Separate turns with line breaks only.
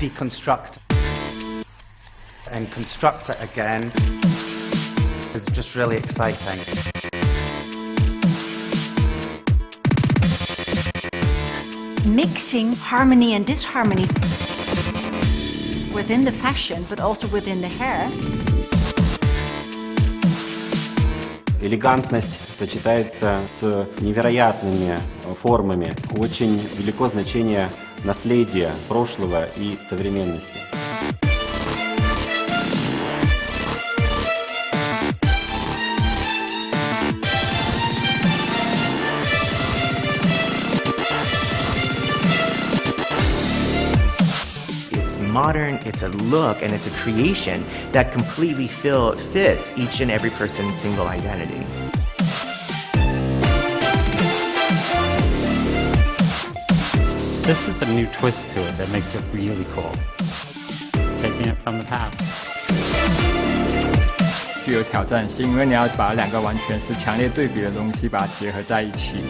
deconstruct and construct it again is just really exciting.
Mixing harmony and disharmony within the fashion, but also within the hair.
Элегантность сочетается с невероятными формами. Очень велико значение наследия прошлого и современности.
Modern, it's a look, and it's a creation that completely fits each and every person's single identity.
This is a new twist to it that makes it really cool. Taking it from the past.
具有挑战性，因为你要把两个完全是强烈对比的东西把它结合在一起。